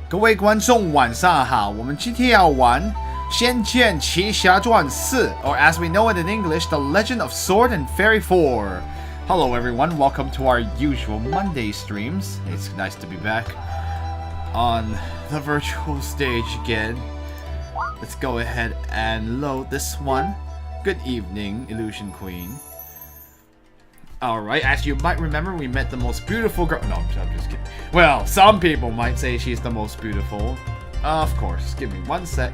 各位观众晚上好，我们今天要玩《仙剑奇侠传4》or as we know it in English, The Legend of Sword and Fairy 4. Hello everyone, welcome to our usual Monday streams. It's nice to be back on the virtual stage again. Let's go ahead and load this one. Good evening, Illusion Queen. Alright, as you might remember, we met the most beautiful girl. No, I'm just kidding. Well, some people might say she's the most beautiful. Of course, give me 1 sec.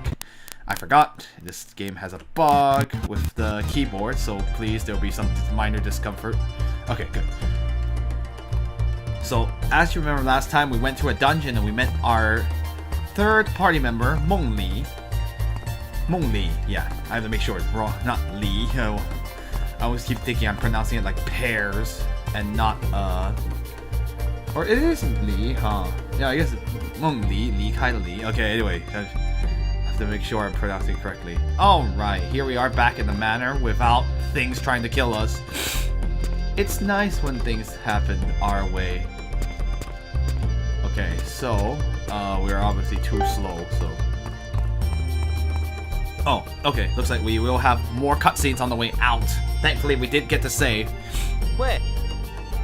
I forgot, this game has a bug with the keyboard, so please, there'll be some minor discomfort. Okay, good. So, as you remember last time, we went to a dungeon and we met our third party member, Meng Li. Meng Li, yeah, I have to make sure it's wrong, not Li. I always keep thinking I'm pronouncing it like pears and not or it isn't Li, huh? Yeah, I guess it's Meng Li, Li Kai Li. Okay, anyway, I have to make sure I'm pronouncing it correctly. Alright, here we are back in the manor without things trying to kill us. It's nice when things happen our way. Okay, so we're obviously too slow, so oh, okay. Looks like we will have more cutscenes on the way out. Thankfully, we did get to save. 喂，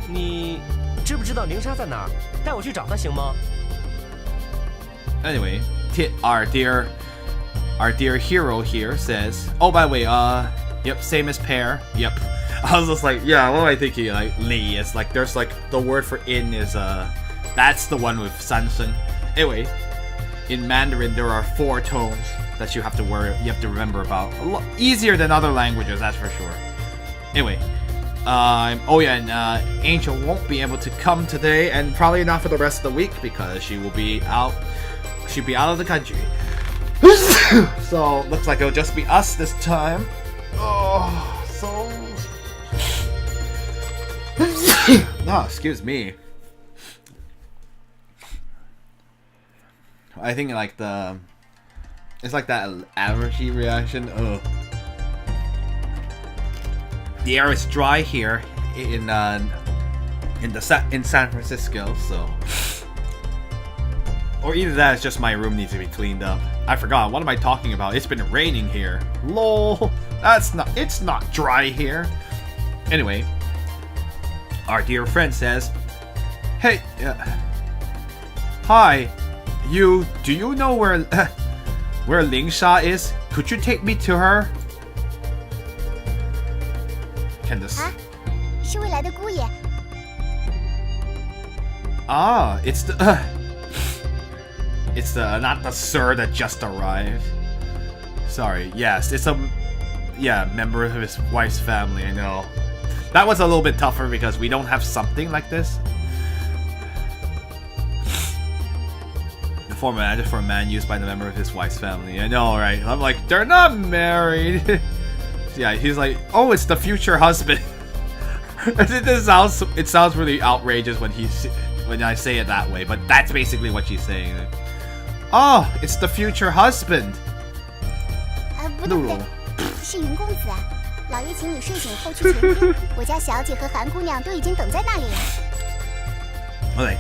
你知不知道宁莎在哪儿？带我去找她行吗？ Anyway, our dear hero here says, oh, by the way, yep, same as pear. Yep. I was just like, yeah, what am I thinking? Like, Li. It's like, there's like, the word for in is, that's the one with Sansun. Anyway, in Mandarin, there are 4 tones that you have to remember about. A lot easier than other languages, that's for sure. Anyway, oh yeah, and Angel won't be able to come today, and probably not for the rest of the week because she will be out. She'll be out of the country. So looks like it'll just be us this time. Oh, so. Oh, excuse me. I think like it's like that allergy reaction. Ugh. The air is dry here in San Francisco, so or either that is just my room needs to be cleaned up. I forgot. What am I talking about? It's been raining here. Lol. It's not dry here. Anyway, our dear friend says, "Hey, hi. Do you know where where Ling Sha is? Could you take me to her?" Can this? 啊，是未来的姑爷。 Ah, it's the not the sir that just arrived. Sorry. Yes, it's a member of his wife's family. I know. That was a little bit tougher because we don't have something like this. Format for a man used by the member of his wife's family. I know, right? I'm like, they're not married. Yeah, he's like, oh, it's the future husband. It sounds really outrageous when I say it that way, but that's basically what she's saying. Oh, it's the future husband. 不对不对，是云公子啊！老爷请你睡醒后去前厅，我家小姐和韩姑娘都已经等在那里了。Okay.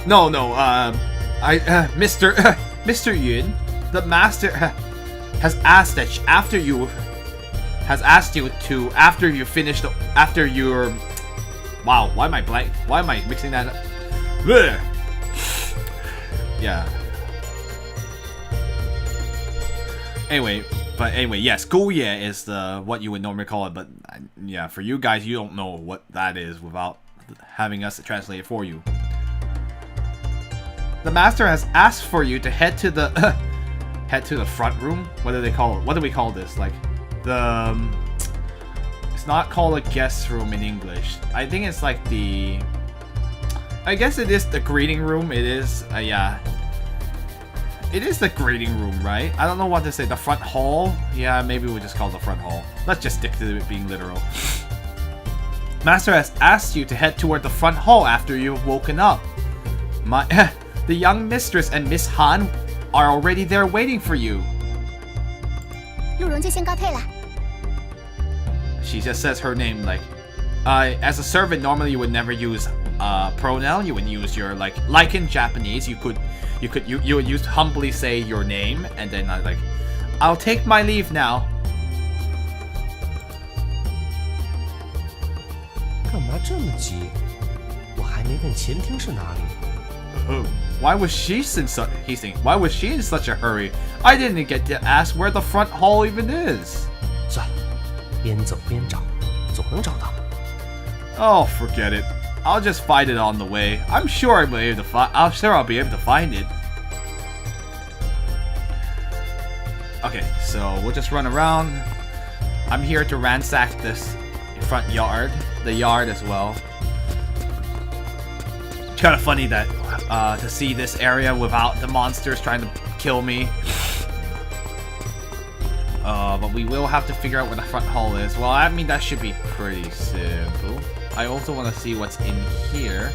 No. Mr. Yun, the master has asked that after you finish after your wow, why am I mixing that up? Blech. Yeah. Anyway, yes, Guye is what you would normally call it, but yeah, for you guys, you don't know what that is without having us translate it for you. The master has asked for you to head to the front room. What do they call it? What do we call this? Like it's not called a guest room in English. I think it's like I guess it is the greeting room. It is yeah. It is the greeting room, right? I don't know what to say. The front hall? Yeah, maybe we'll just call it the front hall. Let's just stick to it being literal. Master has asked you to head toward the front hall after you've woken up. The young mistress and Miss Han are already there waiting for you. 陆荣就先告退了。 She just says her name like, as a servant, normally you would never use pronoun, you would use your like in Japanese, you would use humbly say your name and then like, I'll take my leave now. 干嘛这么急？我还没问前厅是哪里。Why was she in such? He's thinking. Why was she in such a hurry? I didn't get to ask where the front hall even is. 算了，边走边找，总能找到。Oh, forget it. I'll just find it on the way. I'm sure I'll be able to find it. Okay, so we'll just run around. I'm here to ransack this front yard, the yard as well. It's kind of funny that to see this area without the monsters trying to kill me. But we will have to figure out where the front hall is. Well, I mean, that should be pretty simple. I also want to see what's in here.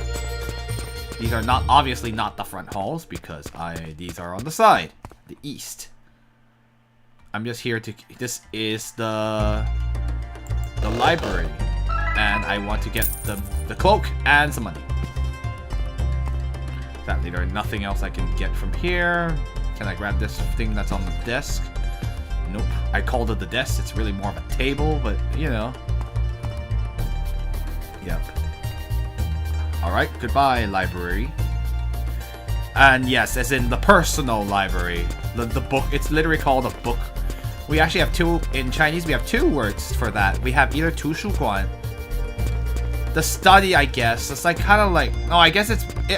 These are obviously not the front halls because these are on the side, the east. I'm just here to. This is the library, and I want to get the cloak and some money. Sadly, there's nothing else I can get from here. Can I grab this thing that's on the desk? Nope. I called it the desk. It's really more of a table, but you know. Yep. Alright, goodbye, library. And yes, as in the personal library. The book, it's literally called a book. We actually have two, in Chinese, we have two words for that. We have either 图书馆, the study, I guess. It's like kind of like, no, I guess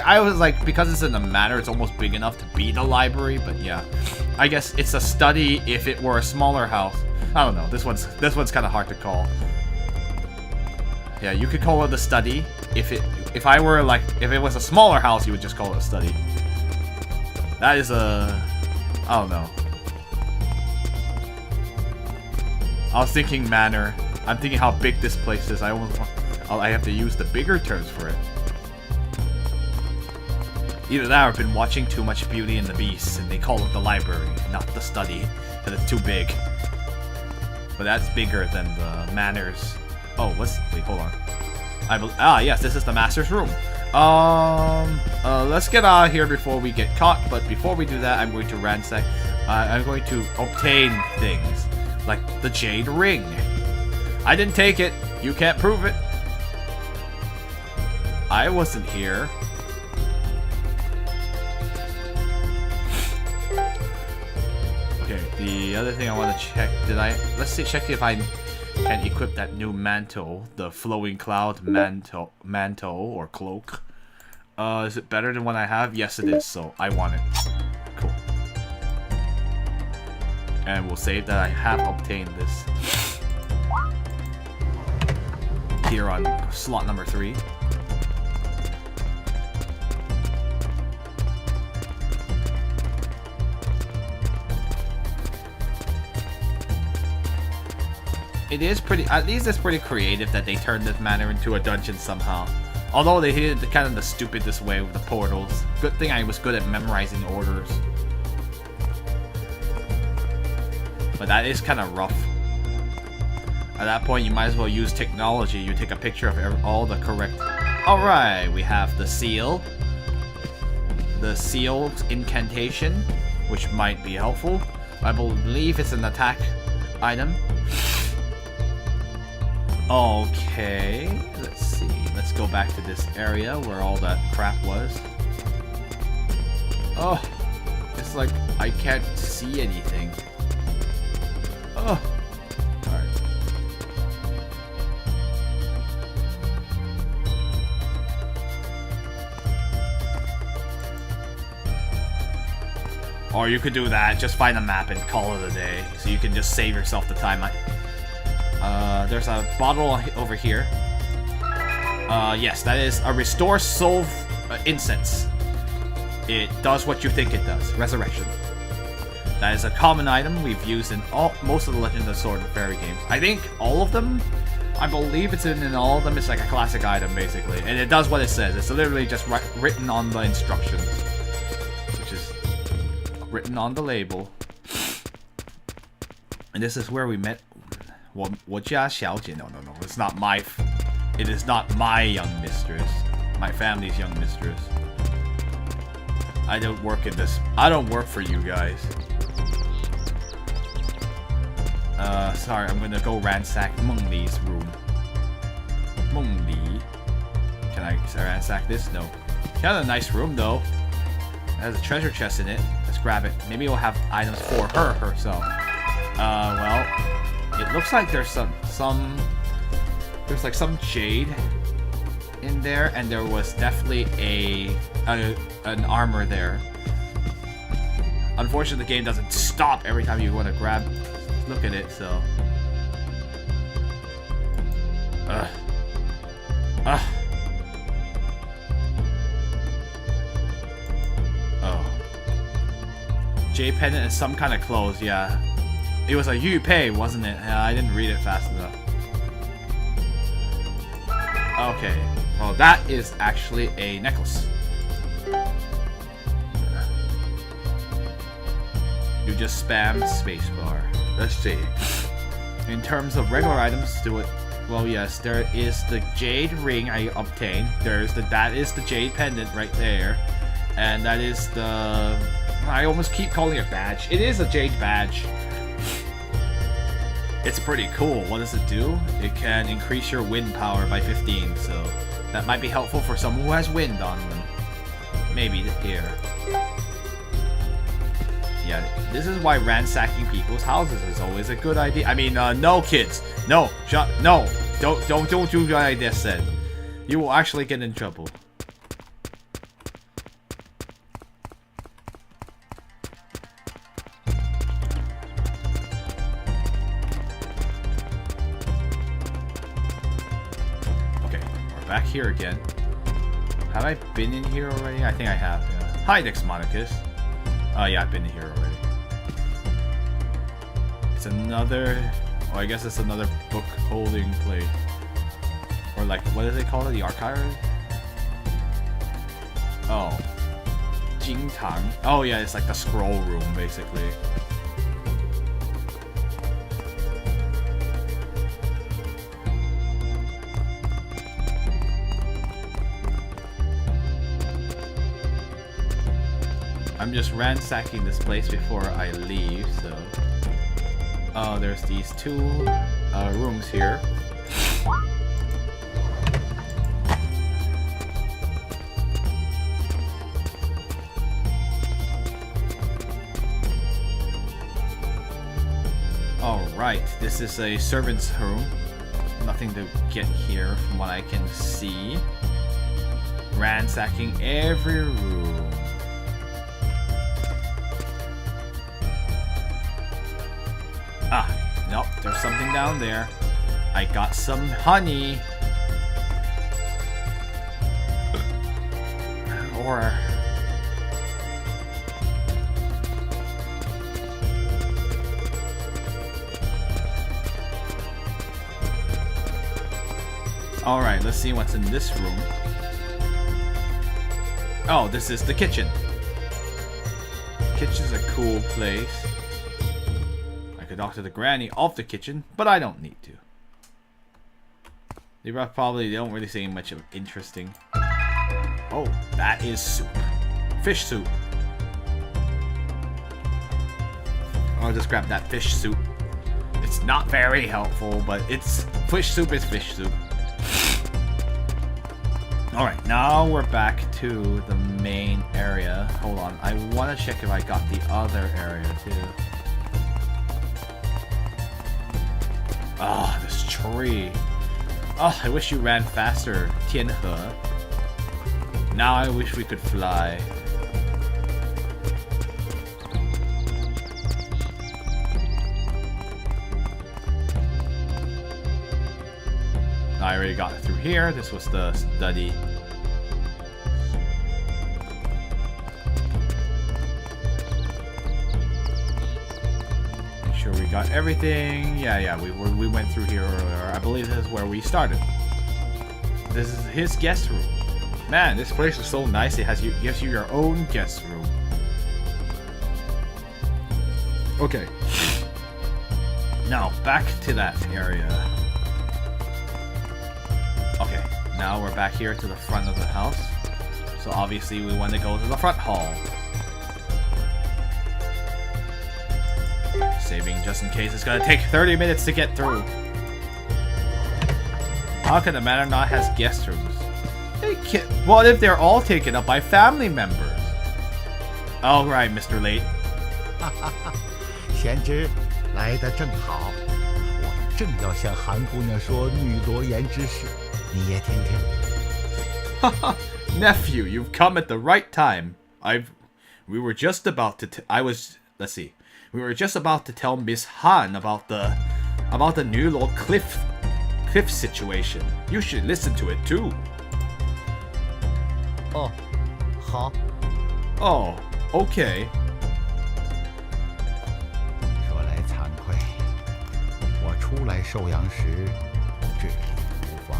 I was like, because it's in the manor, it's almost big enough to be the library, but yeah. I guess it's a study if it were a smaller house. I don't know, this one's kind of hard to call. Yeah, you could call it a study. If it was a smaller house, you would just call it a study. That is I don't know. I was thinking manor. I'm thinking how big this place is. I have to use the bigger terms for it. Either that or I've been watching too much Beauty and the Beast, and they call it the library, not the study, because it's too big. But that's bigger than the manors. Oh, wait, hold on. Yes, this is the master's room. Let's get out of here before we get caught. But before we do that, I'm going to ransack. I'm going to obtain things like the jade ring. I didn't take it. You can't prove it. I wasn't here. Okay, the other thing I want to check. Check if I can equip that new mantle, the flowing cloud mantle or cloak. Is it better than what I have? Yes, it is. So I want it. Cool. And we'll save that I have obtained this here on slot number 3. It is pretty, at least it's pretty creative that they turned this manor into a dungeon somehow. Although they did it kind of the stupidest way with the portals. Good thing I was good at memorizing orders. But that is kind of rough. At that point, you might as well use technology. You take a picture of all the correct... Alright, we have the seal. The seal incantation, which might be helpful. I believe it's an attack item. Okay, let's see. Let's go back to this area where all that crap was. Oh, it's like I can't see anything. Oh, alright. Or you could do that, just find a map and call it a day. So you can just save yourself the time. There's a bottle over here. Yes, that is a restore soul incense. It does what you think it does. Resurrection. That is a common item we've used in most of the Legend of Sword and Fairy games. I think all of them. I believe it's in all of them. It's like a classic item, basically. And it does what it says. It's literally just written on the instructions. Which is written on the label. And this is where we met... Well, 我家小姐, no, it's not my... It is not my young mistress. My family's young mistress. I don't work in this. I don't work for you guys. Sorry, I'm gonna go ransack Meng Li's room. Meng Li. Can I ransack this? No. She has a nice room though. It has a treasure chest in it. Let's grab it. Maybe we'll have items for her herself. Well, it looks like there's there's like some jade in there, and there was definitely an armor there. Unfortunately, the game doesn't stop every time you want to look at it, so. Oh. Jade pendant and some kind of clothes, yeah. It was a Yu Pei, wasn't it? Yeah, I didn't read it fast enough. Okay. Well, that is actually a necklace. You just spam spacebar. Let's see. In terms of regular items, do it. Well, yes, there is the jade ring I obtained. That is the jade pendant right there, and that is the. I almost keep calling it badge. It is a jade badge. It's pretty cool. What does it do? It can increase your wind power by 15, so that might be helpful for someone who has wind on them. Maybe here. Yeah, this is why ransacking people's houses is always a good idea. I mean, no kids. No, no. Don't do what I just said. You will actually get in trouble. Okay, we're back here again. Have I been in here already? I think I have. Yeah. Hi, Dexmonicus. Oh yeah, I've been here already. It's another. Oh, I guess it's another book holding place. Or like, what do they call it? The archive? Oh. Jingtang. Oh yeah, it's like the scroll room, basically. I'm just ransacking this place before I leave, so. Oh, there's these two rooms here. Alright, this is a servant's room. Nothing to get here from what I can see. Ransacking every room. Ah, nope, there's something down there. I got some honey. Or... Alright, let's see what's in this room. Oh, this is the kitchen. Kitchen's a cool place. I could talk to the granny of the kitchen, but I don't need to. They don't really say much of interesting. Oh, that is soup. Fish soup. I'll just grab that fish soup. It's not very helpful, but it's fish soup is fish soup. Alright, now we're back to the main area. Hold on, I want to check if I got the other area too. Ah, oh, this tree. Oh, I wish you ran faster, Tianhe. Now I wish we could fly. I already got through here. This was the study. Make sure we got everything. Yeah, we went through here earlier. I believe this is where we started. This is his guest room. Man, this place is so nice. It gives you your own guest room. Okay. Now back to that area. Okay, now we're back here to the front of the house. So obviously we want to go to the front hall. Saving just in case it's gonna take 30 minutes to get through. How can the manor not have guest rooms? They can't. What if they're all taken up by family members? All right, Mr. Late. 贤侄，来得正好，我正要向韩姑娘说女罗颜之事，你也听听。Nephew, you've come at the right time. We were just about to. We were just about to tell Miss Han about the new Lord Cliff situation. You should listen to it too. 哦，好。Oh, okay. 说来惭愧，我初来寿阳时，治理无方，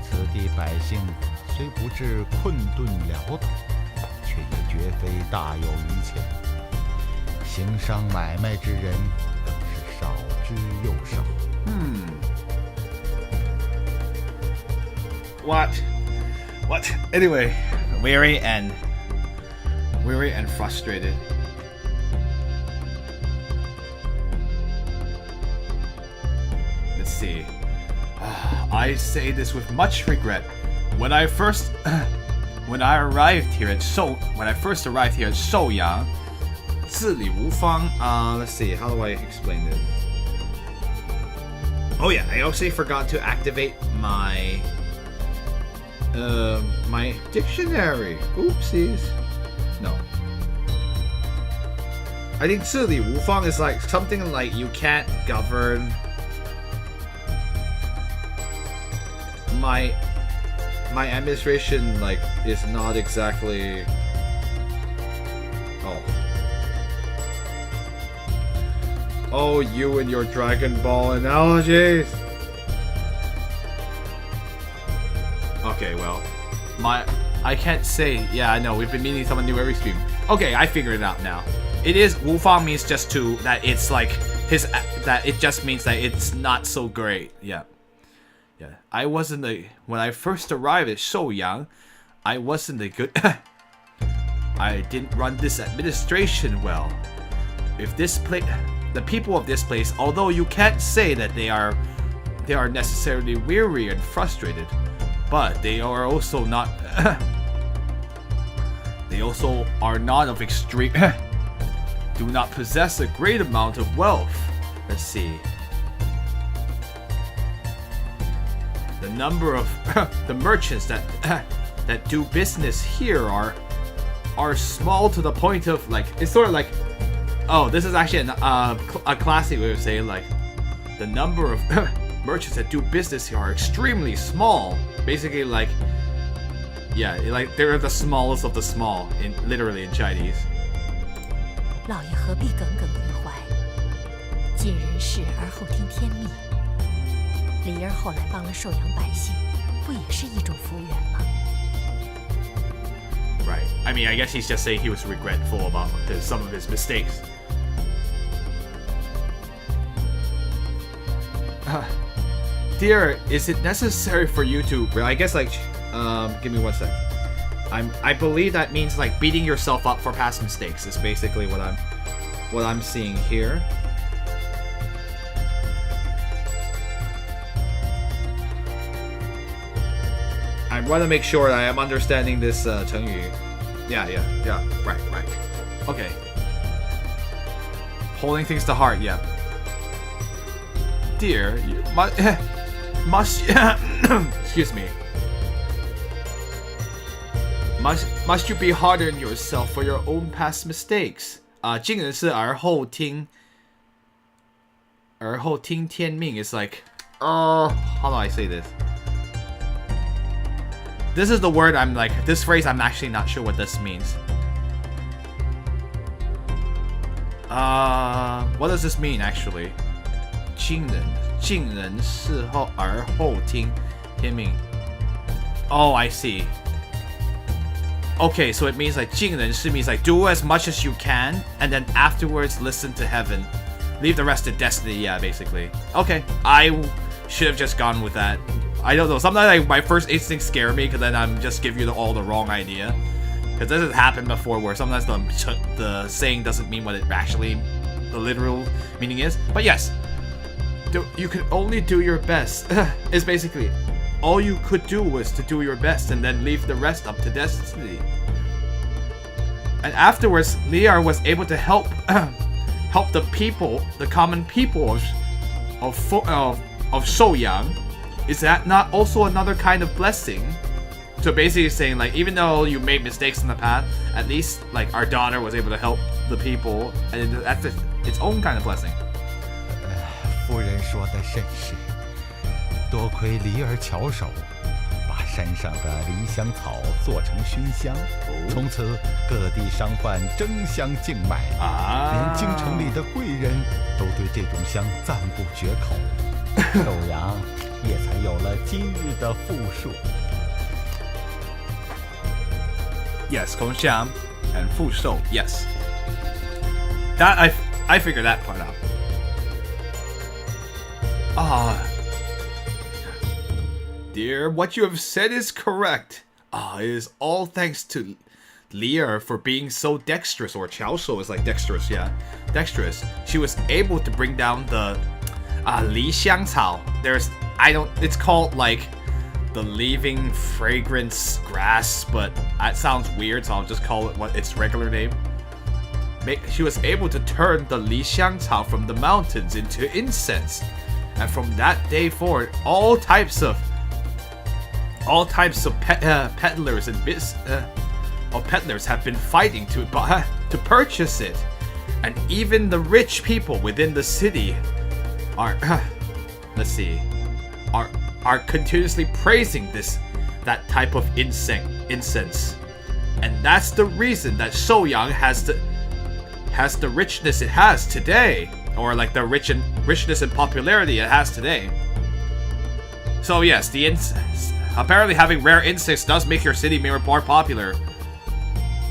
此地百姓虽不至困顿潦倒，却也绝非大有余钱。行商买卖之人更是少之又少。What? Anyway, weary and frustrated. Let's see. I say this with much regret. When I first arrived here at Shouyang, 治理无方. Let's see. How do I explain this? Oh yeah, I also forgot to activate my my dictionary. Oopsies. No. I think 治理无方 is like something like you can't govern my administration, like, is not exactly. Oh, you and your Dragon Ball analogies. Okay, well, I can't say. Yeah, I know, we've been meeting someone new every stream. Okay, I figured it out now. It is Wufang means just to that it's like that it just means that it's not so great. Yeah. I wasn't when I first arrived at Shouyang, I wasn't a good I didn't run this administration well. If this place, the people of this place, although you can't say that they are necessarily weary and frustrated, but they are also not they also are not of extreme do not possess a great amount of wealth. Let's see. The number of the merchants that do business here are small to the point of, like, it's sort of like, oh, this is actually a classic way of saying, like, the number of merchants that do business here are extremely small. Basically, like, yeah, like they're the smallest of the small, literally in Chinese. 老爷何必耿耿于怀？尽人事而后听天命。李儿后来帮了寿阳百姓，不也是一种福缘吗？ Right. I mean, I guess he's just saying he was regretful about some of his mistakes. Dear, is it necessary for you to? I guess, like, give me 1 sec. I believe that means, like, beating yourself up for past mistakes is basically what I'm seeing here. I want to make sure that I am understanding this 成语. Yeah. Right. Okay. Holding things to heart, yeah. Dear, you must excuse me. Must you be hard on yourself for your own past mistakes? 尽人事而后听天命 is like, how do I say this? This is the word I'm like, this phrase I'm actually not sure what this means. What does this mean actually? 尽人事而后听天命. Oh, I see. Okay, so it means like 尽人事 means like do as much as you can and then afterwards listen to heaven. Leave the rest to destiny, yeah, basically. Okay, I should have just gone with that. I don't know. Sometimes like, my first instincts scare me because then I'm just give you all the wrong idea. Because this has happened before where sometimes the saying doesn't mean what it actually, the literal meaning is. But yes, you can only do your best. Is basically all you could do was to do your best and then leave the rest up to destiny. And afterwards, Lier was able to help help the people, the common people of Shouyang. Is that not also another kind of blessing? So basically saying like, even though you made mistakes in the past, at least like our daughter was able to help the people, and that's its own kind of blessing. 夫人说的甚是，多亏梨儿巧手，把山上的梨香草做成熏香，从此各地商贩争相竞买，连京城里的贵人都对这种香赞不绝口，寿阳也才有了今日的富庶。Yes, Gongxiang and Fu Shou. Yes, that I figured that part out. Dear, what you have said is correct. It is all thanks to Lier for being so dexterous, or Qiao Shou is like dexterous, yeah, dexterous. She was able to bring down the Li Xiang Cao. It's called like the leaving fragrance grass, but that sounds weird, so I'll just call it what its regular name. She was able to turn the Li Xiang Cao from the mountains into incense, and from that day forward, all types of peddlers and peddlers have been fighting to purchase it, and even the rich people within the city are are continuously praising that type of incense, and that's the reason that Shouyang has the richness it has today, or like the richness and popularity it has today. So yes, the incense. Apparently, having rare incense does make your city more popular.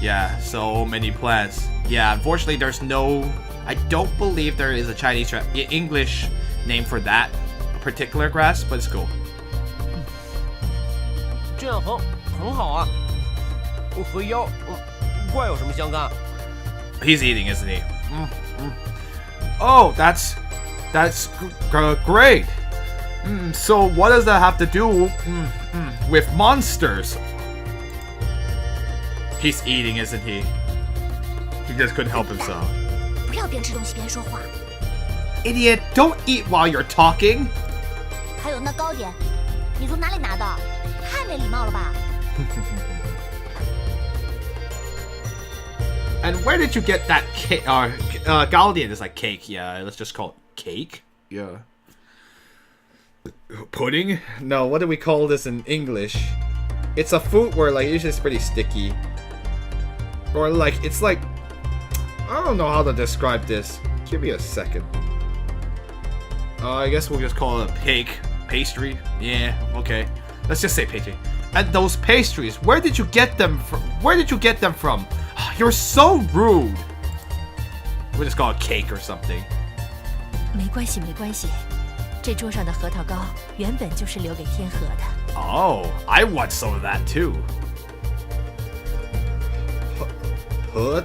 Yeah, so many plants. Yeah, unfortunately, there's no. I don't believe there is a Chinese English name for that particular grass, but it's cool. 这样很好啊，和腰怪有什么相干？ He's eating, isn't he? Oh, that's great. So what does that have to do with monsters? He's eating, isn't he? He just couldn't help himself. 不要边吃东西边说话。 Idiot, don't eat while you're talking. 还有那糕点，你从哪里拿的？太没礼貌了吧！ And where did you get that cake? Galdian is like cake, yeah. Let's just call it cake. Yeah. Pudding? No, what do we call this in English? It's a food where like usually it's pretty sticky. Or like it's like I don't know how to describe this. Give me a second. I guess we'll just call it a cake. Pastry? Yeah, okay. Let's just say pastry. And those pastries, where did you get them from? Where did you get them from? You're so rude. We'll just call it cake or something. 没关系，没关系。这桌上的核桃糕原本就是留给天河的。Oh, I want some of that too.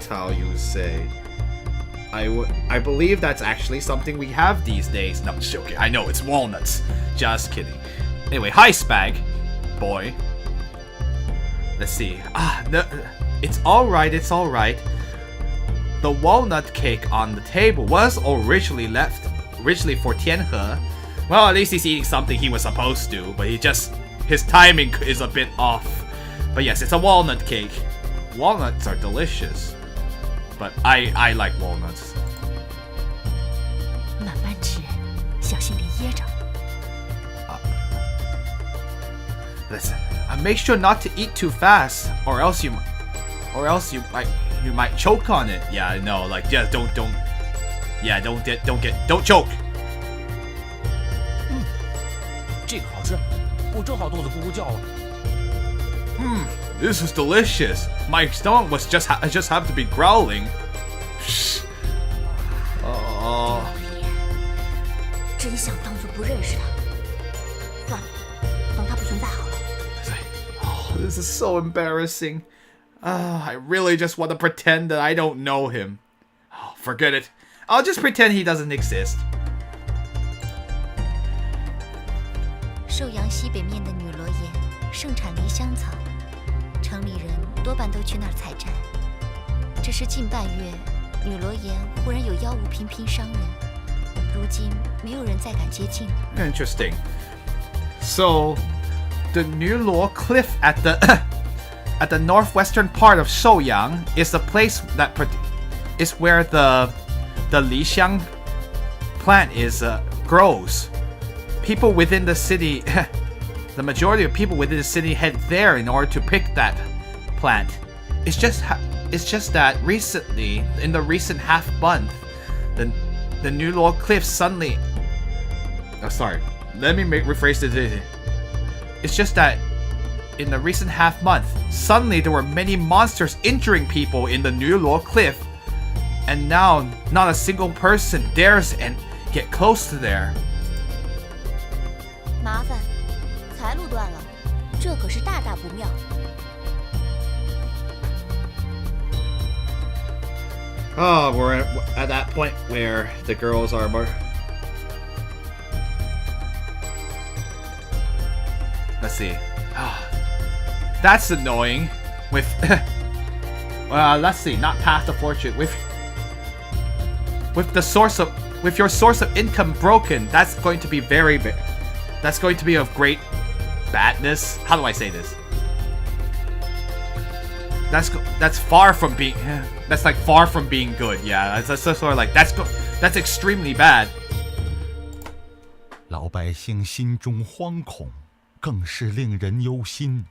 How you say? I believe that's actually something we have these days. No, just joking. I know it's walnuts. Just kidding. Anyway, hi Spag, boy. Let's see. No, it's all right. It's all right. The walnut cake on the table was originally for Tianhe. Well, at least he's eating something he was supposed to, but his timing is a bit off. But yes, it's a walnut cake. Walnuts are delicious, but I like walnuts. 慢慢吃，小心别噎着。Listen, make sure not to eat too fast, or else you might choke on it. Yeah, I know. Like, yeah, don't choke. 这个好吃，我正好肚子咕咕叫了。This is delicious. My stomach was just happened to be growling. 真想当做不认识他。算了，等 this is so embarrassing. I really just want to pretend that I don't know him. Oh, forget it. I'll just pretend he doesn't exist. 寿阳西北面的女罗岩盛产梨香草，城里人多半都去那儿采摘。这是近半月，女罗岩忽然有妖物频频伤人，如今没有人再敢接近了。Interesting. So, the Nulo Cliff at the northwestern part of Shouyang is the place that is where the Lixiang plant grows. People within the city, the majority of people within the city head there in order to pick that plant. It's just that recently, in the recent half month, the Nulo Cliff suddenly. Oh, sorry. Let me rephrase it. It's just that in the recent half month, suddenly there were many monsters injuring people in the Nulo Cliff, and now not a single person dares and get close to there. 麻烦，财路断了，这可是大大不妙。Oh, we're at that point where the girls are more. Let's see. That's annoying. With let's see, not Path of Fortune. With your source of income broken, that's going to be very big. That's going to be of great badness. How do I say this? That's far from being. That's like far from being good. Yeah, that's sort of like that's extremely bad. 老百姓心中惶恐，更是令人忧心。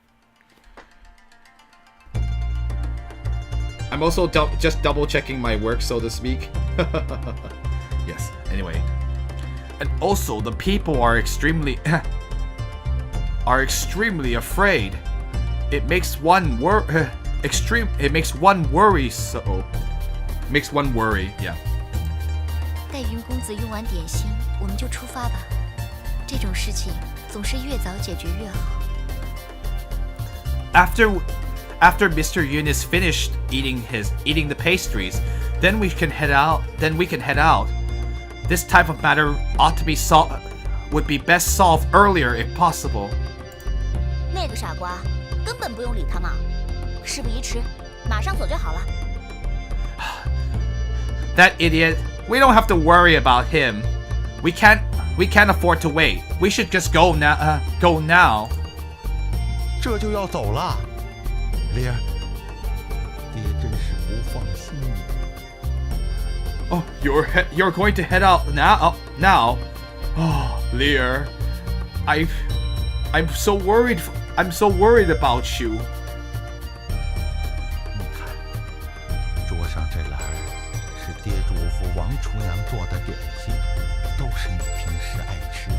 I'm also just double checking my work, so to speak. Yes. Anyway, and also the people are extremely afraid. It makes one It makes one worry. So makes one worry. Yeah. 待云公子用完点心，我们就出发吧。这种事情总是越早解决越好。 After Mr. Yun is finished eating the pastries, then we can head out. This type of matter would be best solved earlier if possible. 那个傻瓜，根本不用理他嘛。事不宜迟，马上走就好了。That idiot. We don't have to worry about him. We can't afford to wait. We should just go now. Go now. 这就要走了，丽儿，爹真是不放心你。 Oh, you're going to head out now? Oh, now? Oh, Lear, I'm so worried. I'm so worried about you. 你看，桌上这篮儿是爹嘱咐王厨娘做的点心，都是你平时爱吃的，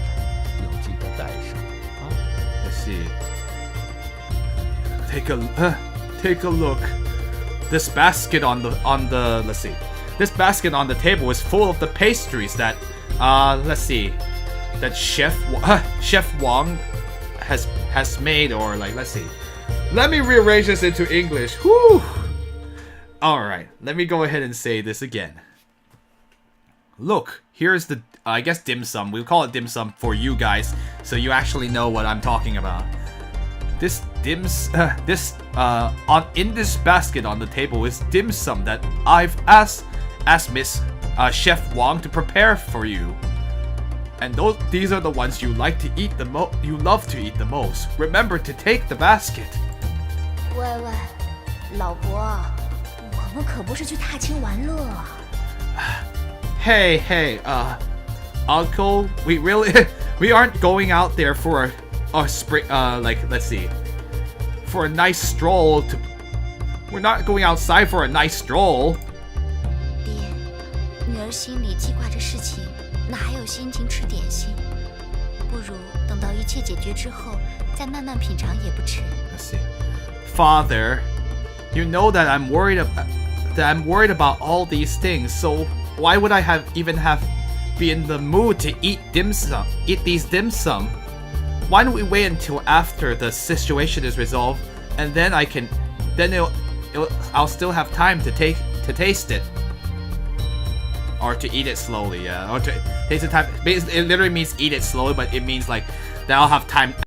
要记得带上啊。Let's see. Take a look. This basket on the let's see. This basket on the table is full of the pastries that let's see, that Chef Wang has made, or like, let's see. Let me rearrange this into English. Whew. All right, let me go ahead and say this again. Look, here's the I guess dim sum. We'll call it dim sum for you guys, so you actually know what I'm talking about. This in this basket on the table is dim sum that I've asked Miss Chef Wang to prepare for you. And these are the ones you like to eat you love to eat the most. Remember to take the basket. 喂，老伯，我们可不是去踏青玩乐。Hey, Uncle, we aren't going out there for a spring, like, let's see, for a nice stroll. We're not going outside for a nice stroll. 爹，女儿心里记挂着事情，哪还有心情吃点心？不如等到一切解决之后，再慢慢品尝也不迟。 Let's see, Father, you know that I'm worried about all these things. So why would I be in the mood to eat these dim sum? Why don't we wait until after the situation is resolved and then I'll still have time to taste it. Or to eat it slowly, yeah. Or to taste the time. It literally means eat it slowly, but it means like that I'll have time